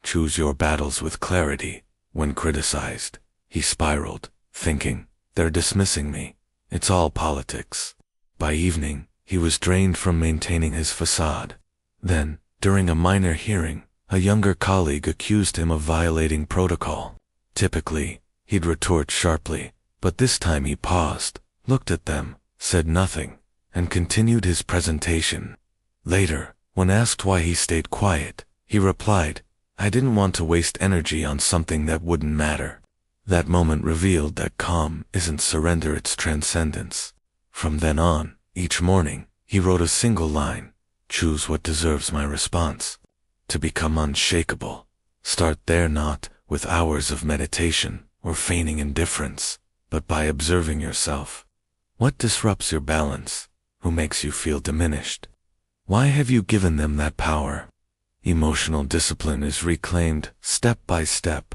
Choose your battles with clarity. When criticized, he spiraled, thinking, they're dismissing me. It's all politics. By evening, he was drained from maintaining his facade. Then, during a minor hearing, a younger colleague accused him of violating protocol. Typically, he'd retort sharply, but this time he paused, looked at them, said nothing, and continued his presentation. Later, when asked why he stayed quiet, he replied, "I didn't want to waste energy on something that wouldn't matter." That moment revealed that calm isn't surrender, it's transcendence. From then on, each morning, he wrote a single line: choose what deserves my response. To become unshakable, start there, not with hours of meditation or feigning indifference, but by observing yourself. What disrupts your balance? Who makes you feel diminished? Why have you given them that power? Emotional discipline is reclaimed step by step.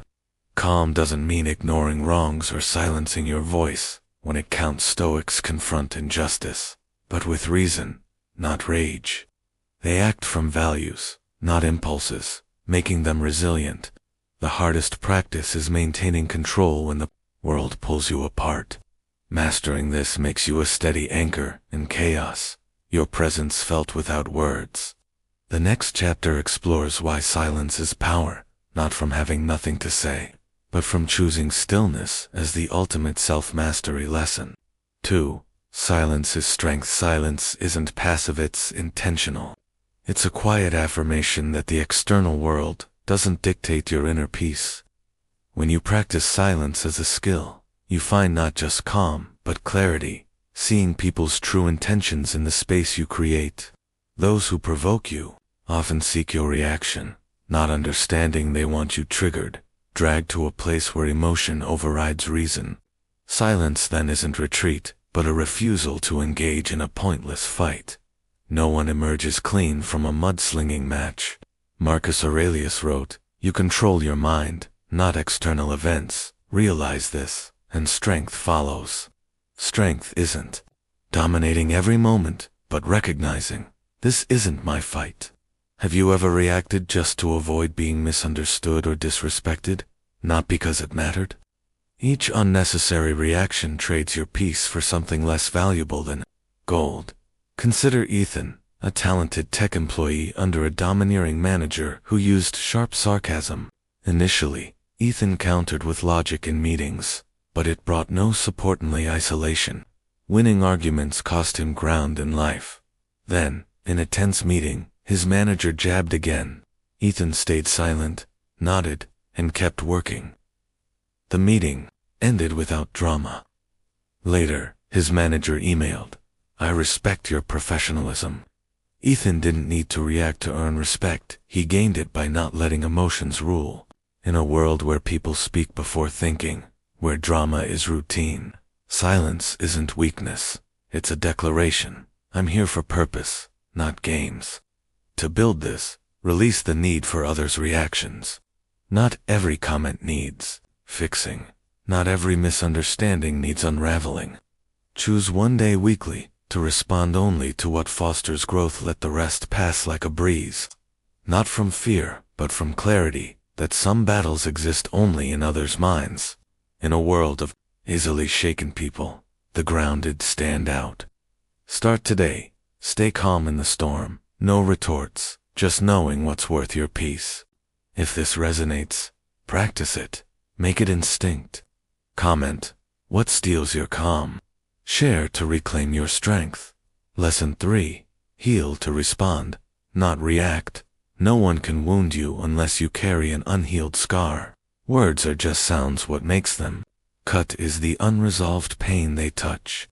Calm doesn't mean ignoring wrongs or silencing your voice. When it counts, Stoics confront injustice, but with reason, not rage. They act from values, not impulses, making them resilient. The hardest practice is maintaining control when the world pulls you apart. Mastering this makes you a steady anchor in chaos, your presence felt without words. The next chapter explores why silence is power, not from having nothing to say, but from choosing stillness as the ultimate self-mastery lesson. 2. Silence is strength. Silence isn't passive, it's intentional. It's a quiet affirmation that the external world doesn't dictate your inner peace. When you practice silence as a skill, you find not just calm, but clarity, seeing people's true intentions in the space you create. Those who provoke you often seek your reaction, not understanding they want you triggered, dragged to a place where emotion overrides reason. Silence then isn't retreat, but a refusal to engage in a pointless fight. No one emerges clean from a mudslinging match. Marcus Aurelius wrote, "You control your mind, not external events. Realize this, and strength follows." Strength isn't dominating every moment, but recognizing, this isn't my fight. Have you ever reacted just to avoid being misunderstood or disrespected, not because it mattered? Each unnecessary reaction trades your peace for something less valuable than gold. Consider Ethan, a talented tech employee under a domineering manager who used sharp sarcasm. Initially, Ethan countered with logic in meetings, but it brought no support, only isolation. Winning arguments cost him ground in life. Then, in a tense meeting, his manager jabbed again. Ethan stayed silent, nodded, and kept working. The meeting ended without drama. Later, his manager emailed, "I respect your professionalism." Ethan didn't need to react to earn respect. He gained it by not letting emotions rule. In a world where people speak before thinking, where drama is routine, silence isn't weakness. It's a declaration. I'm here for purpose, not games. To build this, release the need for others' reactions. Not every comment needs fixing. Not every misunderstanding needs unraveling. Choose one day weekly to respond only to what fosters growth. Let the rest pass like a breeze. Not from fear, but from clarity that some battles exist only in others' minds. In a world of easily shaken people, the grounded stand out. Start today. Stay calm in the storm. No retorts, just knowing what's worth your peace. If this resonates, practice it. Make it instinct. Comment, what steals your calm? Share to reclaim your strength. Lesson 3. Heal to respond, not react. No one can wound you unless you carry an unhealed scar. Words are just sounds. What makes them cut is the unresolved pain they touch.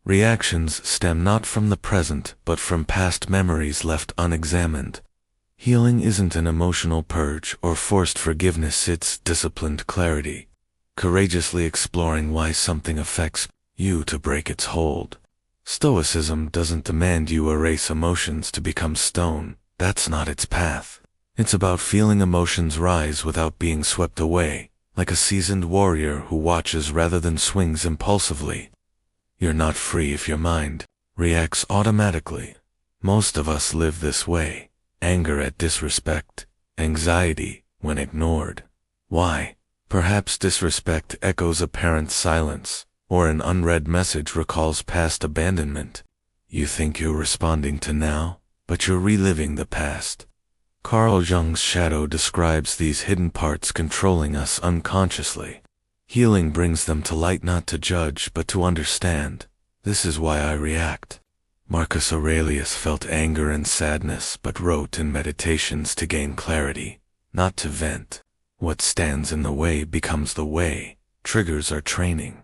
Reactions stem not from the present, but from past memories left unexamined. Healing isn't an emotional purge or forced forgiveness, it's disciplined clarity. Courageously exploring why something affects you to break its hold. Stoicism doesn't demand you erase emotions to become stone. That's not its path. It's about feeling emotions rise without being swept away, like a seasoned warrior who watches rather than swings impulsively. You're not free if your mind reacts automatically. Most of us live this way. Anger at disrespect, anxiety when ignored. Why? Perhaps disrespect echoes a parent's silence, or an unread message recalls past abandonment. You think you're responding to now, but you're reliving the past. Carl Jung's shadow describes these hidden parts controlling us unconsciously. Healing brings them to light not to judge but to understand. This is why I react. Marcus Aurelius felt anger and sadness but wrote in Meditations to gain clarity, not to vent. What stands in the way becomes the way. Triggers are training.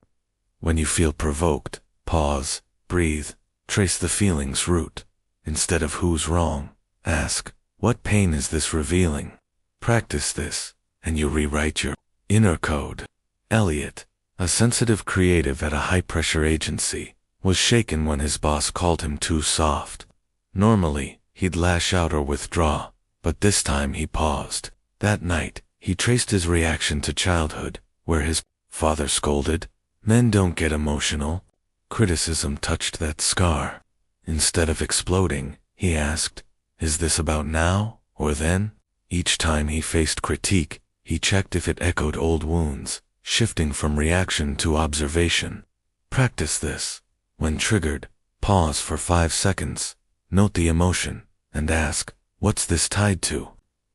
When you feel provoked, pause, breathe, trace the feeling's root. Instead of who's wrong, ask, what pain is this revealing? Practice this, and you rewrite your inner code. Elliot, a sensitive creative at a high-pressure agency, was shaken when his boss called him too soft. Normally, he'd lash out or withdraw, but this time he paused. That night, he traced his reaction to childhood, where his father scolded, "Men don't get emotional." Criticism touched that scar. Instead of exploding, he asked, "Is this about now, or then?" Each time he faced critique, he checked if it echoed old wounds, shifting from reaction to observation. Practice this. When triggered, pause for 5 seconds, note the emotion, and ask, what's this tied to?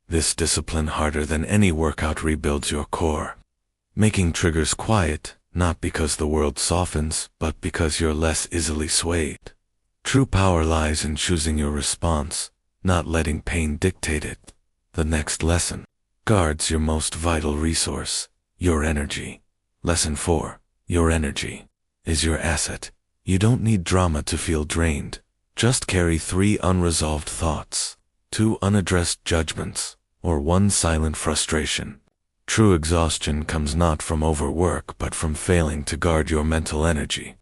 This discipline, harder than any workout, rebuilds your core. Making triggers quiet, not because the world softens, but because you're less easily swayed. True power lies in choosing your response, not letting pain dictate it. The next lesson guards your most vital resource, your energy. Lesson 4. Your energy is your asset. You don't need drama to feel drained. Just carry 3 unresolved thoughts, 2 unaddressed judgments, or 1 silent frustration. True exhaustion comes not from overwork but from failing to guard your mental energy.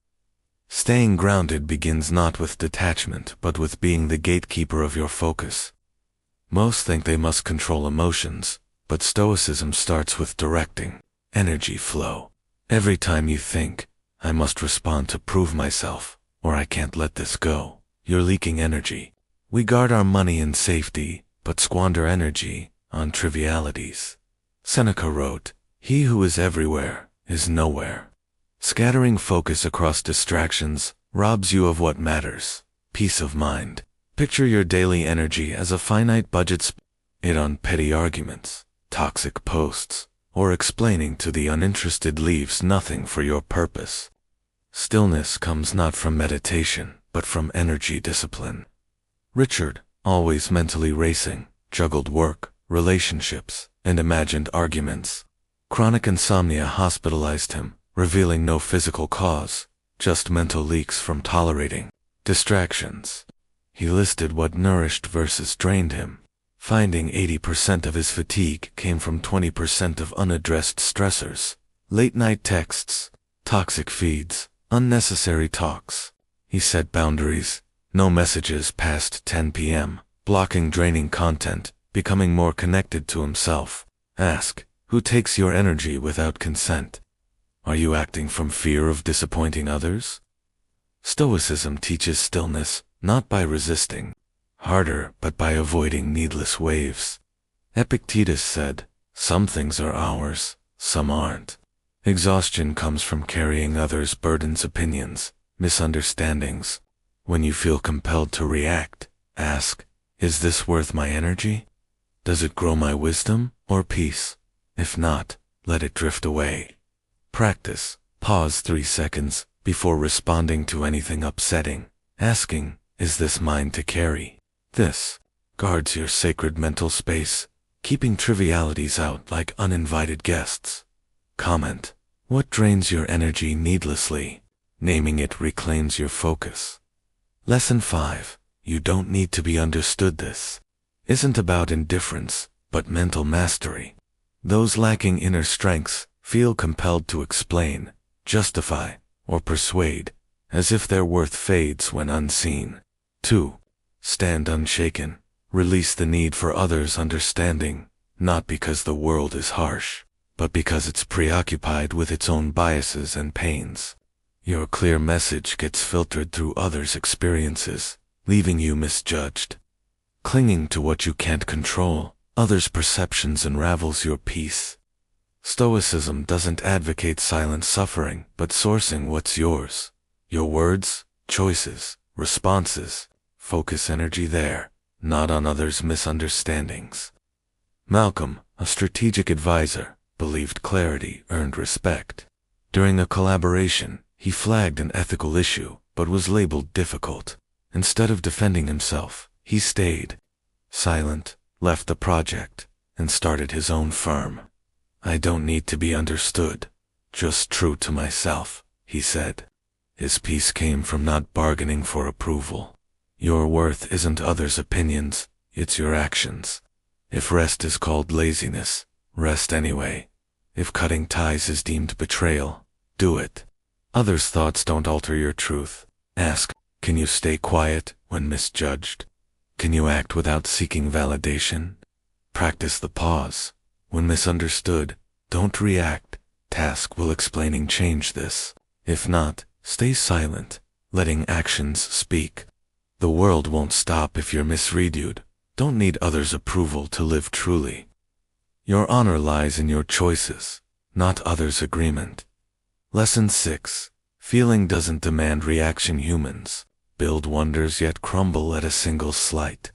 Staying grounded begins not with detachment but with being the gatekeeper of your focus. Most think they must control emotions, but Stoicism starts with directing energy flow. Every time you think, "I must respond to prove myself," or "I can't let this go," you're leaking energy. We guard our money and safety, but squander energy on trivialities. Seneca wrote, "He who is everywhere is nowhere." Scattering focus across distractions robs you of what matters, peace of mind. Picture your daily energy as a finite budget, spend it on petty arguments, toxic posts, or explaining to the uninterested leaves nothing for your purpose. Stillness comes not from meditation, but from energy discipline. Richard, always mentally racing, juggled work, relationships, and imagined arguments. Chronic insomnia hospitalized him, revealing no physical cause, just mental leaks from tolerating distractions. He listed what nourished versus drained him, finding 80% of his fatigue came from 20% of unaddressed stressors, late-night texts, toxic feeds, unnecessary talks. He set boundaries, no messages past 10 p.m., blocking draining content, becoming more connected to himself. Ask, who takes your energy without consent? Are you acting from fear of disappointing others? Stoicism teaches stillness, not by resisting harder, but by avoiding needless waves. Epictetus said, "Some things are ours, some aren't." Exhaustion comes from carrying others' burdens, opinions, misunderstandings. When you feel compelled to react, ask, is this worth my energy? Does it grow my wisdom or peace? If not, let it drift away. Practice. Pause 3 seconds before responding to anything upsetting, asking, is this mine to carry? This guards your sacred mental space, keeping trivialities out like uninvited guests. Comment. What drains your energy needlessly? Naming it reclaims your focus. Lesson 5. You don't need to be understood. This isn't about indifference, but mental mastery. Those lacking inner strengths feel compelled to explain, justify, or persuade, as if their worth fades when unseen. 2. Stand unshaken. Release the need for others' understanding, not because the world is harsh, but because it's preoccupied with its own biases and pains. Your clear message gets filtered through others' experiences, leaving you misjudged. Clinging to what you can't control others' perceptions unravels your peace. Stoicism doesn't advocate silent suffering, but sourcing what's yours. Your words, choices, responses. Focus energy there, not on others' misunderstandings. Malcolm, a strategic advisor, believed clarity earned respect. During a collaboration, he flagged an ethical issue, but was labeled difficult. Instead of defending himself, he stayed silent, left the project, and started his own firm. "I don't need to be understood, just true to myself," he said. His peace came from not bargaining for approval. Your worth isn't others' opinions, it's your actions. If rest is called laziness, rest anyway. If cutting ties is deemed betrayal, do it. Others' thoughts don't alter your truth. Ask, can you stay quiet when misjudged? Can you act without seeking validation? Practice the pause. When misunderstood, don't react. Task will explaining change this. If not, stay silent, letting actions speak. The world won't stop if you're misreviewed. Don't need others' approval to live truly. Your honor lies in your choices, not others' agreement. Lesson 6. Feeling doesn't demand reaction. Humans build wonders yet crumble at a single slight.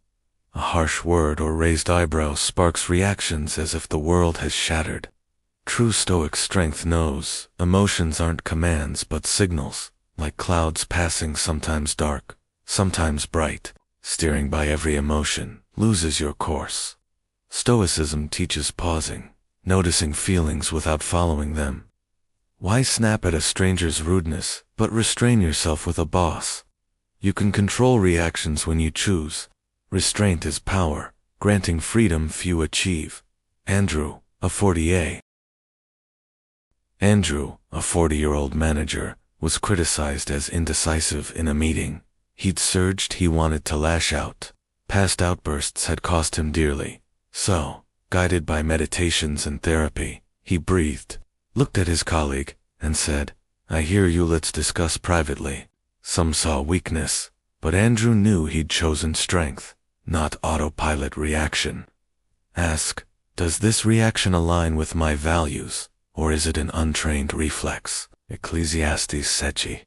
A harsh word or raised eyebrow sparks reactions as if the world has shattered. True Stoic strength knows emotions aren't commands but signals, like clouds passing, sometimes dark, sometimes bright. Steering by every emotion loses your course. Stoicism teaches pausing, noticing feelings without following them. Why snap at a stranger's rudeness, but restrain yourself with a boss? You can control reactions when you choose. Restraint is power, granting freedom few achieve. Andrew, a 40-year-old manager, was criticized as indecisive in a meeting. He'd surged, he wanted to lash out. Past outbursts had cost him dearly. So, guided by meditations and therapy, he breathed, looked at his colleague, and said, "I hear you, let's discuss privately." Some saw weakness, but Andrew knew he'd chosen strength, not autopilot reaction. Ask, does this reaction align with my values, or is it an untrained reflex? Ecclesiastes Sechi.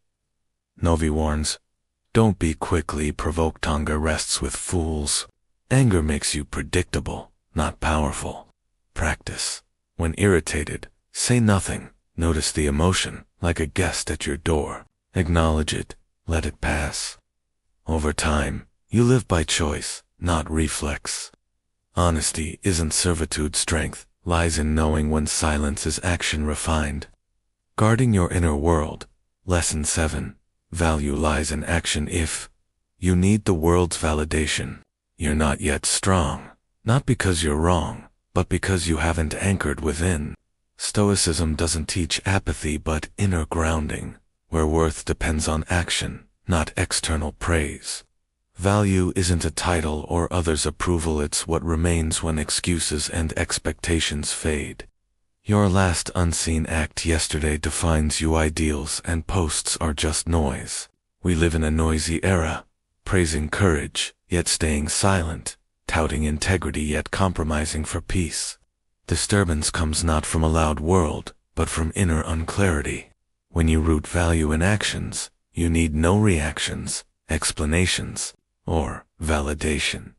Novi warns, don't be quickly provoked. Anger rests with fools. Anger makes you predictable, not powerful. Practice. When irritated, say nothing. Notice the emotion, like a guest at your door. Acknowledge it, let it pass. Over time, you live by choice, not reflex. Honesty isn't servitude. Strength lies in knowing when silence is action refined. Guarding your inner world. Lesson 7. Value lies in action. If you need the world's validation, you're not yet strong. Not because you're wrong, but because you haven't anchored within. Stoicism doesn't teach apathy but inner grounding, where worth depends on action, not external praise. Value isn't a title or others' approval, it's what remains when excuses and expectations fade. Your last unseen act yesterday defines you. Ideals and posts are just noise. We live in a noisy era, praising courage, yet staying silent, touting integrity yet compromising for peace. Disturbance comes not from a loud world, but from inner unclarity. When you root value in actions, you need no reactions, explanations, or validation.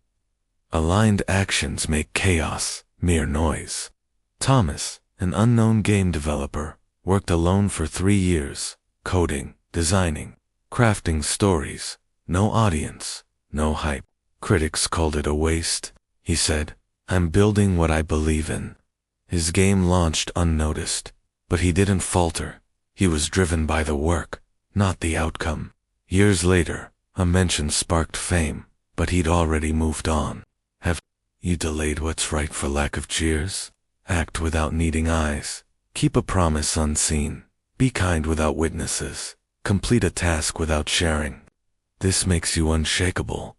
Aligned actions make chaos mere noise. Thomas, an unknown game developer, worked alone for 3 years, coding, designing, crafting stories. No audience, no hype. Critics called it a waste. He said, "I'm building what I believe in." His game launched unnoticed, but he didn't falter. He was driven by the work, not the outcome. Years later, a mention sparked fame, but he'd already moved on. Have you delayed what's right for lack of cheers? Act without needing eyes. Keep a promise unseen. Be kind without witnesses. Complete a task without sharing. This makes you unshakable.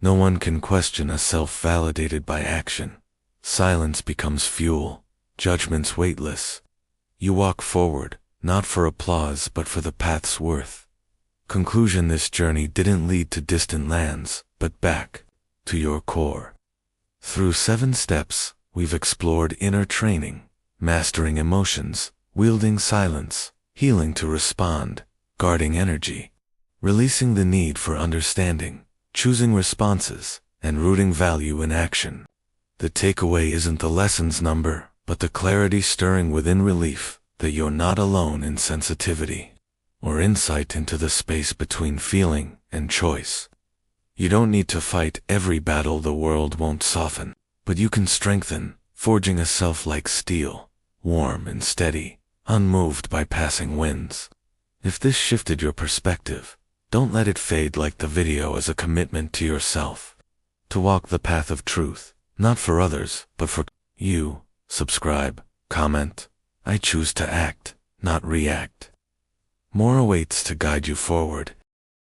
No one can question a self validated by action. Silence becomes fuel. Judgments weightless. You walk forward, not for applause but for the path's worth. Conclusion: this journey didn't lead to distant lands, but back to your core. Through 7 steps, we've explored inner training, mastering emotions, wielding silence, healing to respond, guarding energy, releasing the need for understanding, choosing responses, and rooting value in action. The takeaway isn't the lesson's number, but the clarity stirring within relief that you're not alone in sensitivity, or insight into the space between feeling and choice. You don't need to fight every battle the world won't soften, but you can strengthen, forging a self like steel, warm and steady, unmoved by passing winds. If this shifted your perspective, don't let it fade like the video as a commitment to yourself. To walk the path of truth, not for others, but for you. Subscribe, comment. I choose to act, not react. More awaits to guide you forward.